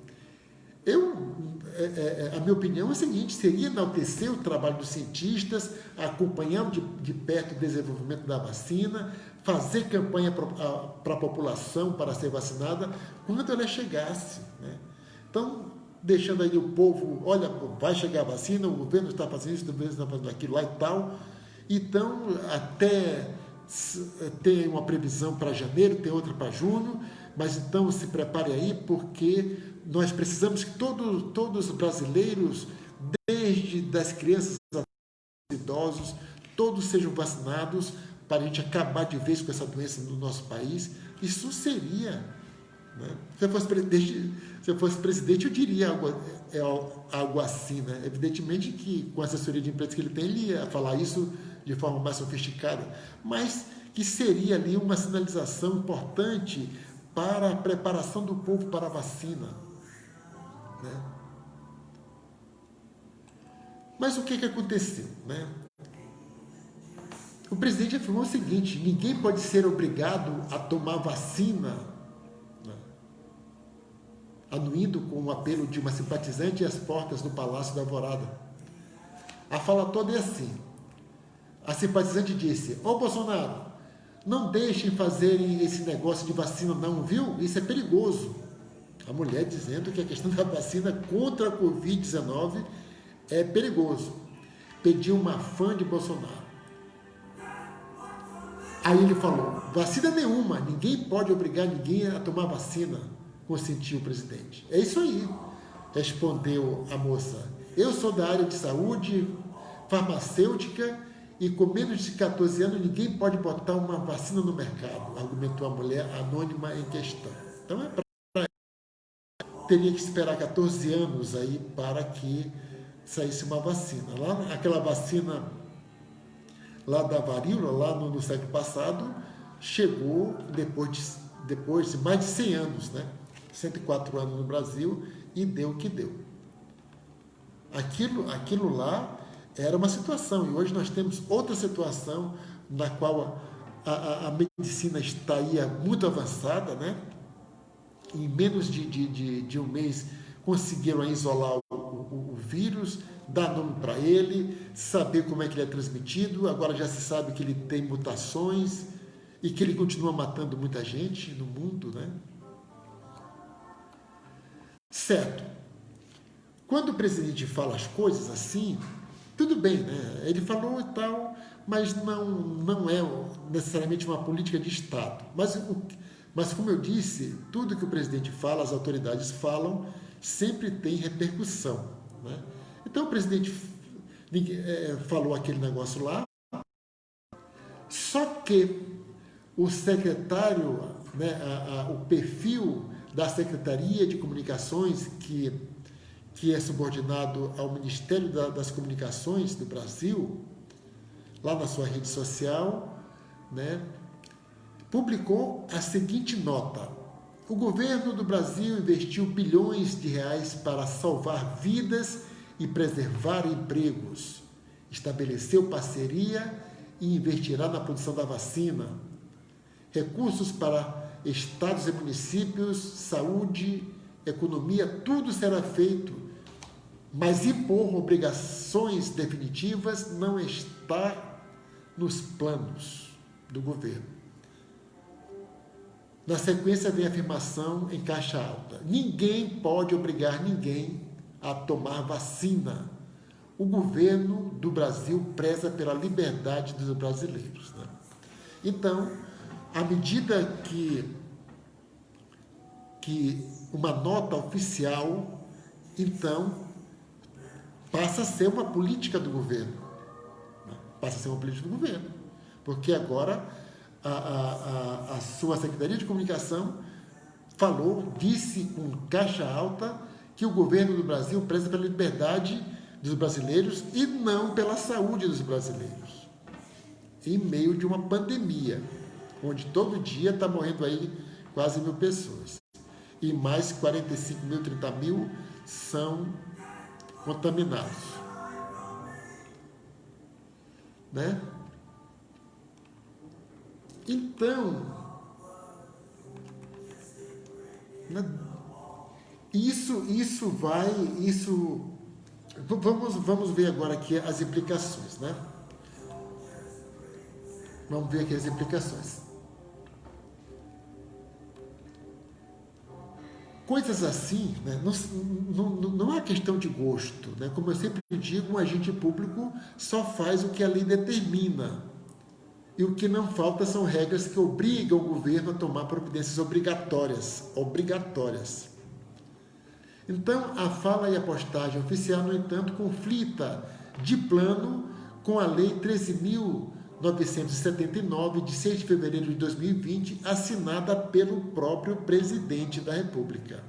A minha opinião é a seguinte: seria enaltecer o trabalho dos cientistas, acompanhando de perto o desenvolvimento da vacina, fazer campanha para a população para ser vacinada quando ela chegasse, né? Então, deixando aí o povo, olha, vai chegar a vacina, o governo está fazendo isso, o governo está fazendo aquilo lá e tal. Então, até tem uma previsão para janeiro, tem outra para junho, mas então se prepare aí, porque nós precisamos que todos os brasileiros, desde das crianças aos idosos, todos sejam vacinados para a gente acabar de vez com essa doença no nosso país. Isso seria Né? Se eu fosse presidente, eu diria algo assim. Né? Evidentemente que com a assessoria de imprensa que ele tem, ele ia falar isso de forma mais sofisticada, mas que seria ali uma sinalização importante para a preparação do povo para a vacina. Né? Mas o que aconteceu? Né? O presidente afirmou o seguinte: ninguém pode ser obrigado a tomar vacina, né? Anuindo com o apelo de uma simpatizante às portas do Palácio da Alvorada. A fala toda é assim. A simpatizante disse: ô Bolsonaro, não deixem fazerem esse negócio de vacina não, viu? Isso é perigoso. A mulher dizendo que a questão da vacina contra a Covid-19 é perigoso. Pediu uma fã de Bolsonaro. Aí ele falou: vacina nenhuma, ninguém pode obrigar ninguém a tomar vacina, consentiu o presidente. É isso aí, respondeu a moça. Eu sou da área de saúde, farmacêutica, e com menos de 14 anos ninguém pode botar uma vacina no mercado, argumentou a mulher anônima em questão. Então é para teria que esperar 14 anos aí para que saísse uma vacina. Lá, aquela vacina lá da varíola, lá no século passado, chegou depois de mais de 100 anos, né? 104 anos no Brasil, e deu o que deu. Aquilo lá era uma situação, e hoje nós temos outra situação na qual a medicina está aí muito avançada, né? Em menos de um mês conseguiram isolar o vírus, dar nome para ele, saber como é que ele é transmitido. Agora já se sabe que ele tem mutações e que ele continua matando muita gente no mundo, né? Certo. Quando o presidente fala as coisas assim, tudo bem, né? Ele falou e tal, mas não é necessariamente uma política de Estado. Mas como eu disse, tudo que o presidente fala, as autoridades falam, sempre tem repercussão, né? Então o presidente falou aquele negócio lá, só que o secretário, né, o perfil da Secretaria de Comunicações, que é subordinado ao Ministério das Comunicações do Brasil, lá na sua rede social, né, publicou a seguinte nota: o governo do Brasil investiu bilhões de reais para salvar vidas e preservar empregos, estabeleceu parceria e investirá na produção da vacina, recursos para estados e municípios, saúde, economia, tudo será feito, mas impor obrigações definitivas não está nos planos do governo. Na sequência vem a afirmação em caixa alta: ninguém pode obrigar ninguém a tomar vacina. O governo do Brasil preza pela liberdade dos brasileiros, né? Então, à medida que uma nota oficial, então, passa a ser uma política do governo. Passa a ser uma política do governo. Porque agora a sua Secretaria de Comunicação disse com caixa alta que o governo do Brasil preza pela liberdade dos brasileiros e não pela saúde dos brasileiros. Em meio de uma pandemia, onde todo dia está morrendo aí quase 1.000 pessoas. E mais 45 mil, 30 mil são contaminados. Né? Então, vamos ver agora aqui as implicações, né? Vamos ver aqui as implicações. Coisas assim, né, não é questão de gosto, né? Como eu sempre digo, um agente público só faz o que a lei determina. E o que não falta são regras que obrigam o governo a tomar providências obrigatórias. Então, a fala e a postagem oficial, no entanto, conflita de plano com a Lei 13.239 979, de 6 de fevereiro de 2020, assinada pelo próprio presidente da República.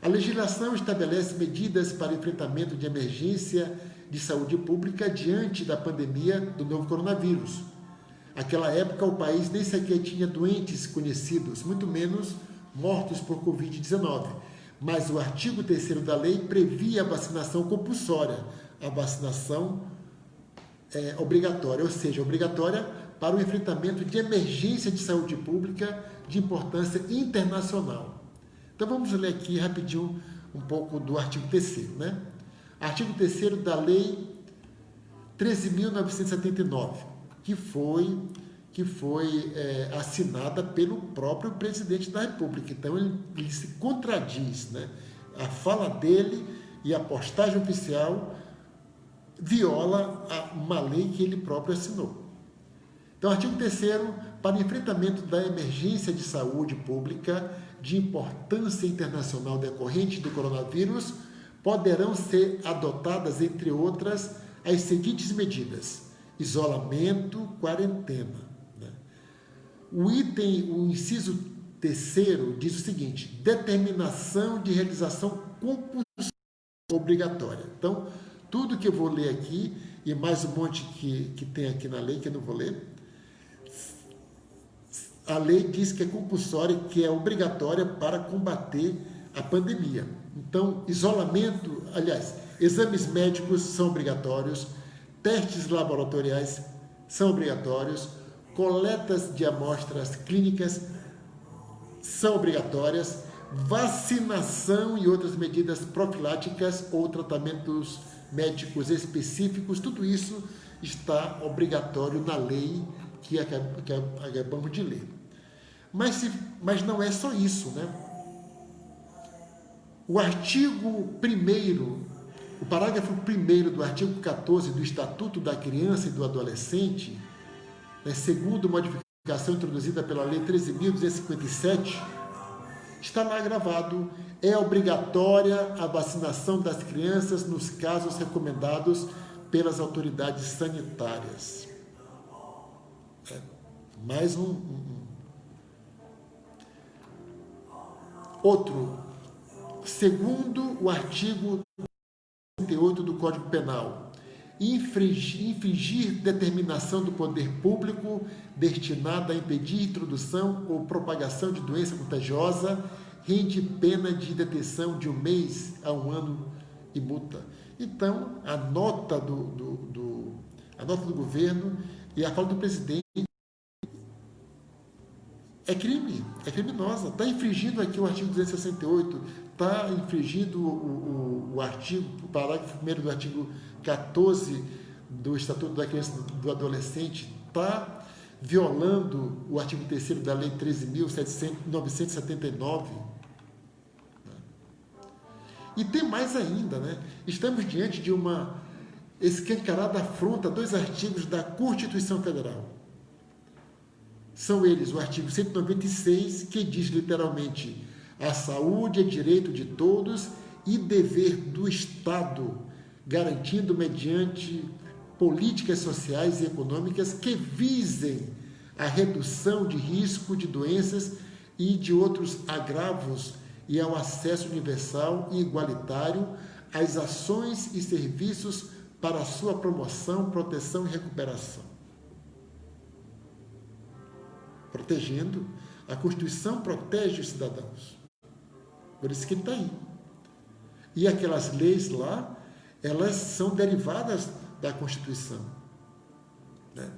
A legislação estabelece medidas para enfrentamento de emergência de saúde pública diante da pandemia do novo coronavírus. Naquela época, o país nem sequer tinha doentes conhecidos, muito menos mortos por Covid-19. Mas o artigo 3º da lei previa a vacinação compulsória, a vacinação obrigatória, ou seja, obrigatória para o enfrentamento de emergência de saúde pública de importância internacional. Então vamos ler aqui rapidinho um pouco do artigo 3º, né? Artigo 3º da Lei 13.979, que foi assinada pelo próprio presidente da República. Então ele se contradiz, né? A fala dele e a postagem oficial viola uma lei que ele próprio assinou. Então, artigo 3º, para o enfrentamento da emergência de saúde pública de importância internacional decorrente do coronavírus, poderão ser adotadas, entre outras, as seguintes medidas: isolamento, quarentena. Né? O inciso 3º diz o seguinte: determinação de realização compulsória obrigatória. Então, tudo que eu vou ler aqui, e mais um monte que tem aqui na lei, que eu não vou ler, a lei diz que é compulsória, que é obrigatória para combater a pandemia. Então, isolamento, aliás, exames médicos são obrigatórios, testes laboratoriais são obrigatórios, coletas de amostras clínicas são obrigatórias, vacinação e outras medidas profiláticas ou tratamentos médicos específicos, tudo isso está obrigatório na lei que acabamos de ler. Mas não é só isso, né? O artigo 1º, o parágrafo 1º do artigo 14 do Estatuto da Criança e do Adolescente, né, segundo modificação introduzida pela Lei 13.257, está lá gravado: é obrigatória a vacinação das crianças nos casos recomendados pelas autoridades sanitárias. Mais outro, segundo o artigo 38 do Código Penal, infringir determinação do poder público destinada a impedir introdução ou propagação de doença contagiosa rende pena de detenção de 1 mês a 1 ano e multa. Então, a nota do governo e a fala do presidente é crime, é criminosa. Está infringindo aqui o artigo 268, está infringindo o parágrafo 1º do artigo 14 do Estatuto da Criança e do Adolescente, está violando o artigo 3º da Lei 13.979. E tem mais ainda, né? Estamos diante de uma escancarada afronta a 2 artigos da Constituição Federal. São eles o artigo 196, que diz literalmente: a saúde é direito de todos e dever do Estado, garantindo mediante políticas sociais e econômicas que visem a redução de risco de doenças e de outros agravos e ao acesso universal e igualitário às ações e serviços para a sua promoção, proteção e recuperação. Protegendo, a Constituição protege os cidadãos. Por isso que ele está aí. E aquelas leis lá, elas são derivadas da Constituição. Né?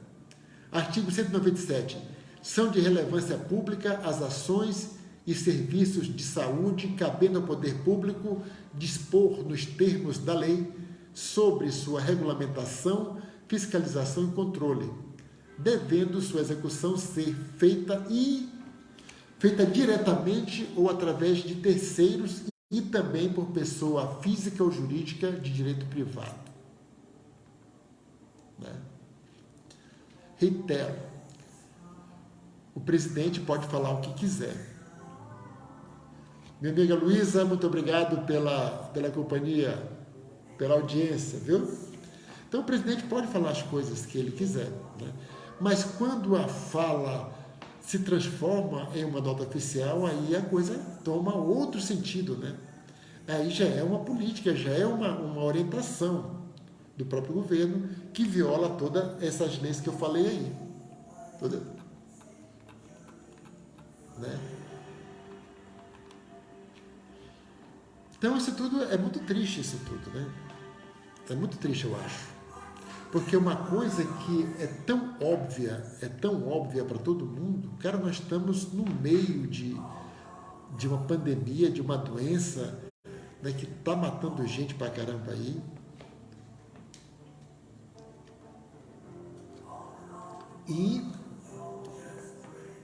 Artigo 197. São de relevância pública as ações e serviços de saúde, cabendo ao poder público dispor, nos termos da lei, sobre sua regulamentação, fiscalização e controle, devendo sua execução ser feita diretamente ou através de terceiros e também por pessoa física ou jurídica de direito privado. Né? Reitero, o presidente pode falar o que quiser. Minha amiga Luísa, muito obrigado pela companhia, pela audiência, viu? Então o presidente pode falar as coisas que ele quiser, né? Mas quando a fala se transforma em uma nota oficial, aí a coisa toma outro sentido, né? Aí já é uma política, já é uma orientação do próprio governo que viola todas essas leis que eu falei aí. Toda, né? Então isso tudo é muito triste, isso tudo, né? É muito triste, eu acho. Porque uma coisa que é tão óbvia para todo mundo, cara, nós estamos no meio de uma pandemia, de uma doença, né, que está matando gente pra caramba aí. E,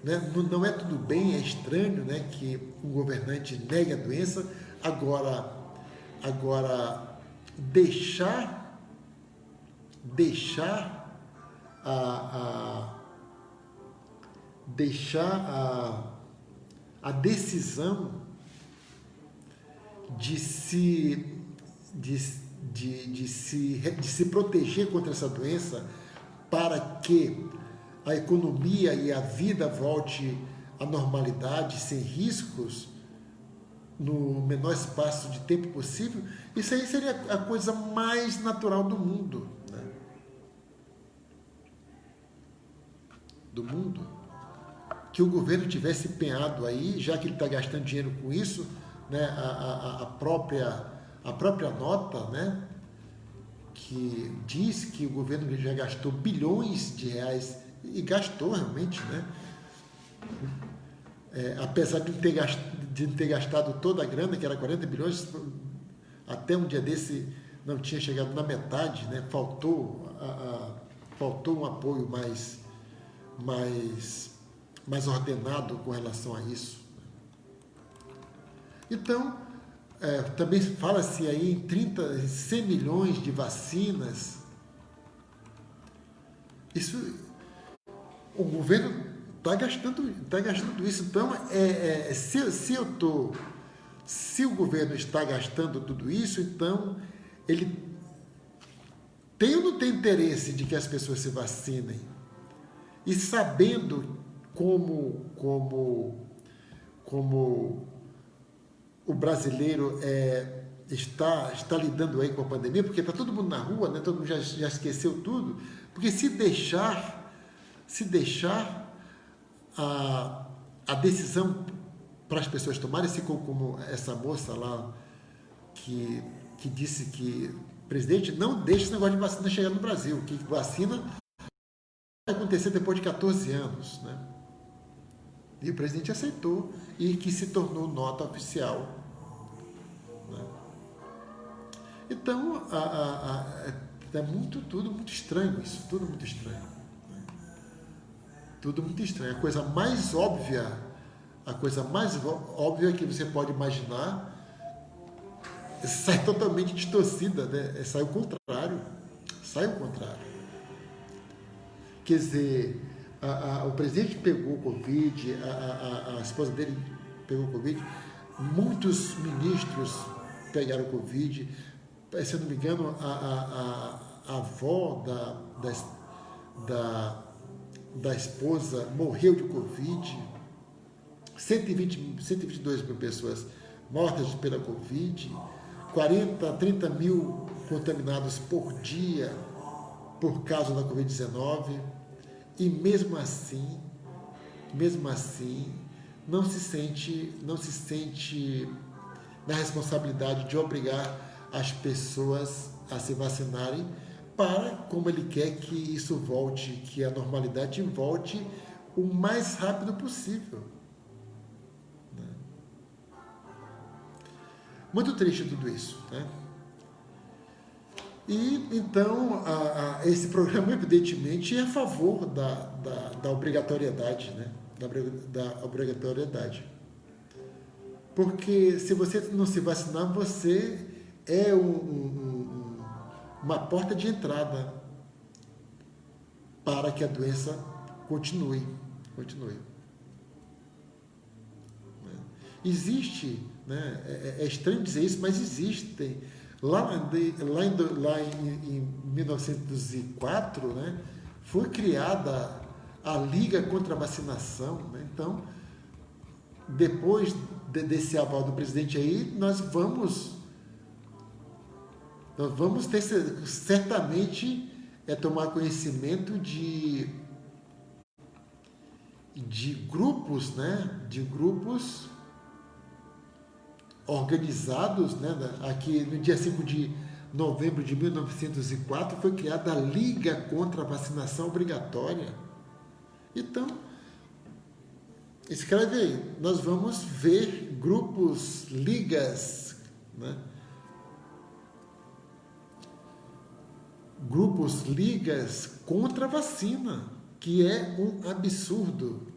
né, não é tudo bem, é estranho, né, que um governante negue a doença. Agora deixar a decisão de se proteger contra essa doença para que a economia e a vida volte à normalidade sem riscos no menor espaço de tempo possível, isso aí seria a coisa mais natural do mundo, né? Do mundo. Que o governo tivesse empenhado aí, já que ele está gastando dinheiro com isso, né, a própria nota, né, que diz que o governo já gastou bilhões de reais, e gastou realmente, né? Apesar de não ter gastado toda a grana, que era 40 bilhões, até um dia desse não tinha chegado na metade, né? Faltou um apoio mais ordenado com relação a isso. Então, também fala-se aí em 100 milhões de vacinas. Isso, o governo está gastando isso. Então, se o governo está gastando tudo isso, então ele tem ou não tem interesse de que as pessoas se vacinem? E sabendo como o brasileiro está lidando aí com a pandemia, porque está todo mundo na rua, né? Todo mundo já esqueceu tudo, porque se deixar a decisão para as pessoas tomarem, se como essa moça lá que disse que presidente, não deixe esse negócio de vacina chegar no Brasil, que vacina vai acontecer depois de 14 anos, né? E o presidente aceitou e que se tornou nota oficial, né? Então, é tudo muito estranho isso, tudo muito estranho, né? Tudo muito estranho. A coisa mais óbvia que você pode imaginar sai totalmente distorcida, né? Sai o contrário. Quer dizer, o presidente pegou Covid, a esposa dele pegou Covid, muitos ministros pegaram Covid, se eu não me engano, a avó da esposa morreu de Covid, 122 mil pessoas mortas pela Covid, 30 mil contaminados por dia por causa da Covid-19, e mesmo assim não se sente na responsabilidade de obrigar as pessoas a se vacinarem para, como ele quer que isso volte, que a normalidade volte o mais rápido possível. Muito triste tudo isso, né? E então esse programa evidentemente é a favor da obrigatoriedade, né? Da obrigatoriedade. Porque se você não se vacinar, você é uma porta de entrada para que a doença continue. Existe, né? É estranho dizer isso, mas existem Lá em 1904, né, foi criada a Liga contra a Vacinação, né? Então, depois desse aval do presidente aí, nós vamos ter certamente tomar conhecimento de grupos, né? De grupos organizados, né? Aqui no dia 5 de novembro de 1904 foi criada a Liga contra a Vacinação Obrigatória. Então, escreve aí, nós vamos ver grupos, ligas, né? Grupos, ligas contra a vacina, que é um absurdo.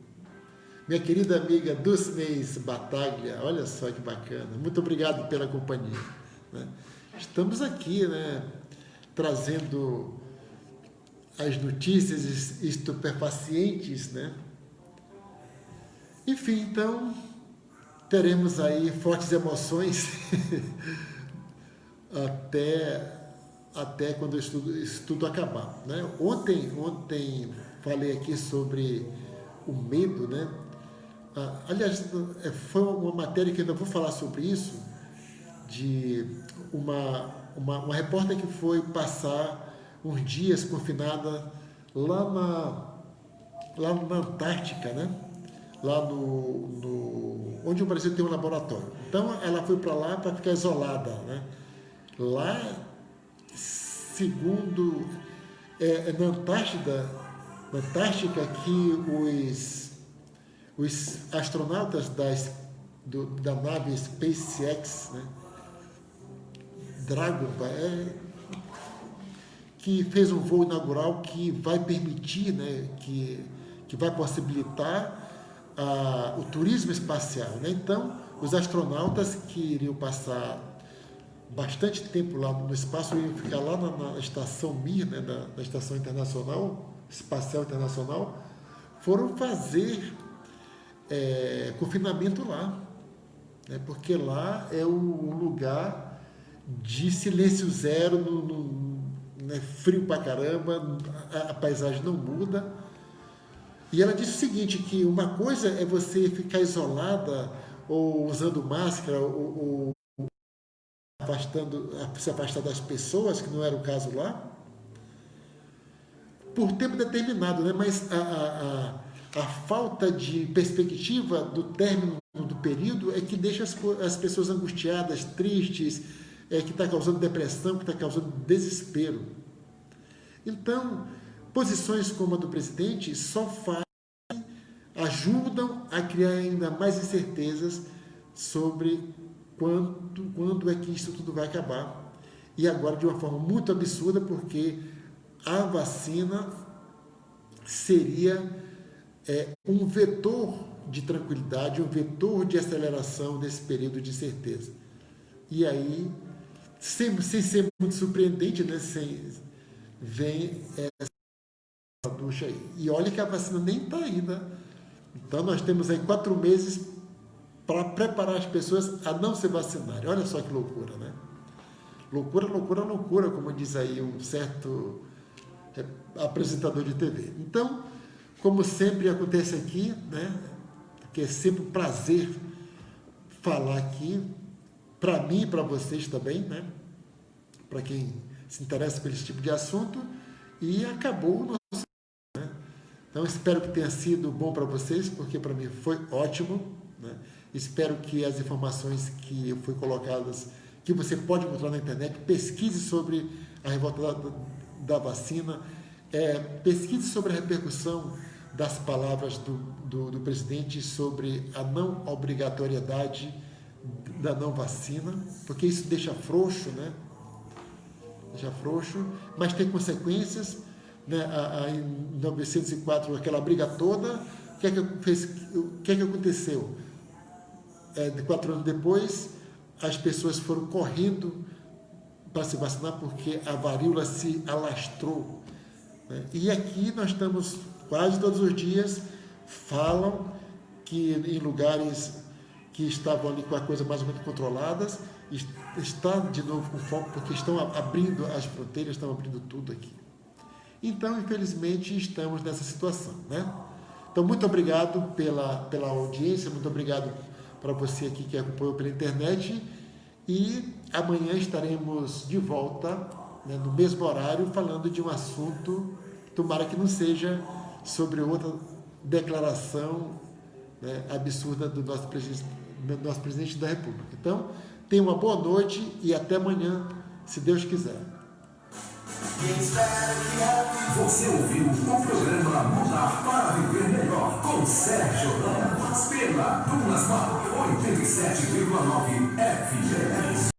Minha querida amiga Dulcinea Bataglia, olha só que bacana, muito obrigado pela companhia, né? Estamos aqui, né, trazendo as notícias estupefacientes, né? Enfim, então, teremos aí fortes emoções até quando isso tudo acabar, né? Ontem falei aqui sobre o medo, né? Aliás, foi uma matéria que eu ainda vou falar sobre isso, de uma repórter que foi passar uns dias confinada lá na Antártica, né? Lá onde o Brasil tem um laboratório. Então, ela foi para lá para ficar isolada, né? Lá, segundo na Antártica que os astronautas da nave SpaceX, né? Dragon, que fez um voo inaugural que vai permitir, né? Que vai possibilitar o turismo espacial, né? Então, os astronautas que iriam passar bastante tempo lá no espaço, iriam ficar lá na estação Mir, né? Da Estação Espacial Internacional, foram fazer confinamento lá, né? Porque lá é um lugar de silêncio zero, né? Frio pra caramba, a paisagem não muda. E ela disse o seguinte, que uma coisa é você ficar isolada ou usando máscara ou se afastar das pessoas, que não era o caso lá, por tempo determinado, né? Mas a falta de perspectiva do término do período é que deixa as pessoas angustiadas, tristes, que está causando depressão, que está causando desespero. Então, posições como a do presidente só ajudam a criar ainda mais incertezas sobre quando é que isso tudo vai acabar. E agora de uma forma muito absurda, porque a vacina seria um vetor de tranquilidade, um vetor de aceleração desse período de incerteza. E aí, sem ser muito surpreendente, né? Vem essa ducha aí. E olha que a vacina nem está ainda. Então, nós temos aí 4 meses para preparar as pessoas a não se vacinarem. Olha só que loucura, né? Loucura, loucura, loucura, como diz aí um certo apresentador de TV. Então, como sempre acontece aqui, né? Que é sempre um prazer falar aqui, para mim e para vocês também, né? Para quem se interessa por esse tipo de assunto, e acabou o nosso, né? Então, espero que tenha sido bom para vocês, porque para mim foi ótimo, né? Espero que as informações que foram colocadas, que você pode encontrar na internet, pesquise sobre a revolta da vacina, pesquise sobre a repercussão das palavras do presidente sobre a não obrigatoriedade da não vacina, porque isso deixa frouxo, né? Deixa frouxo, mas tem consequências, né? Em 1904, aquela briga toda, o que é que aconteceu? 4 anos depois, as pessoas foram correndo para se vacinar porque a varíola se alastrou, né? E aqui nós estamos quase todos os dias, falam que em lugares que estavam ali com a coisa mais ou menos controladas, estão de novo com foco, porque estão abrindo as fronteiras, estão abrindo tudo aqui. Então, infelizmente, estamos nessa situação, né? Então, muito obrigado pela audiência, muito obrigado para você aqui que acompanhou pela internet, e amanhã estaremos de volta, né, no mesmo horário, falando de um assunto, tomara que não seja sobre outra declaração, né, absurda do nosso presidente da República. Então, tenha uma boa noite e até amanhã, se Deus quiser. Você ouviu o programa Mudar para Viver Melhor com Sérgio Ramos pela Dunas Mar 87,9 FM.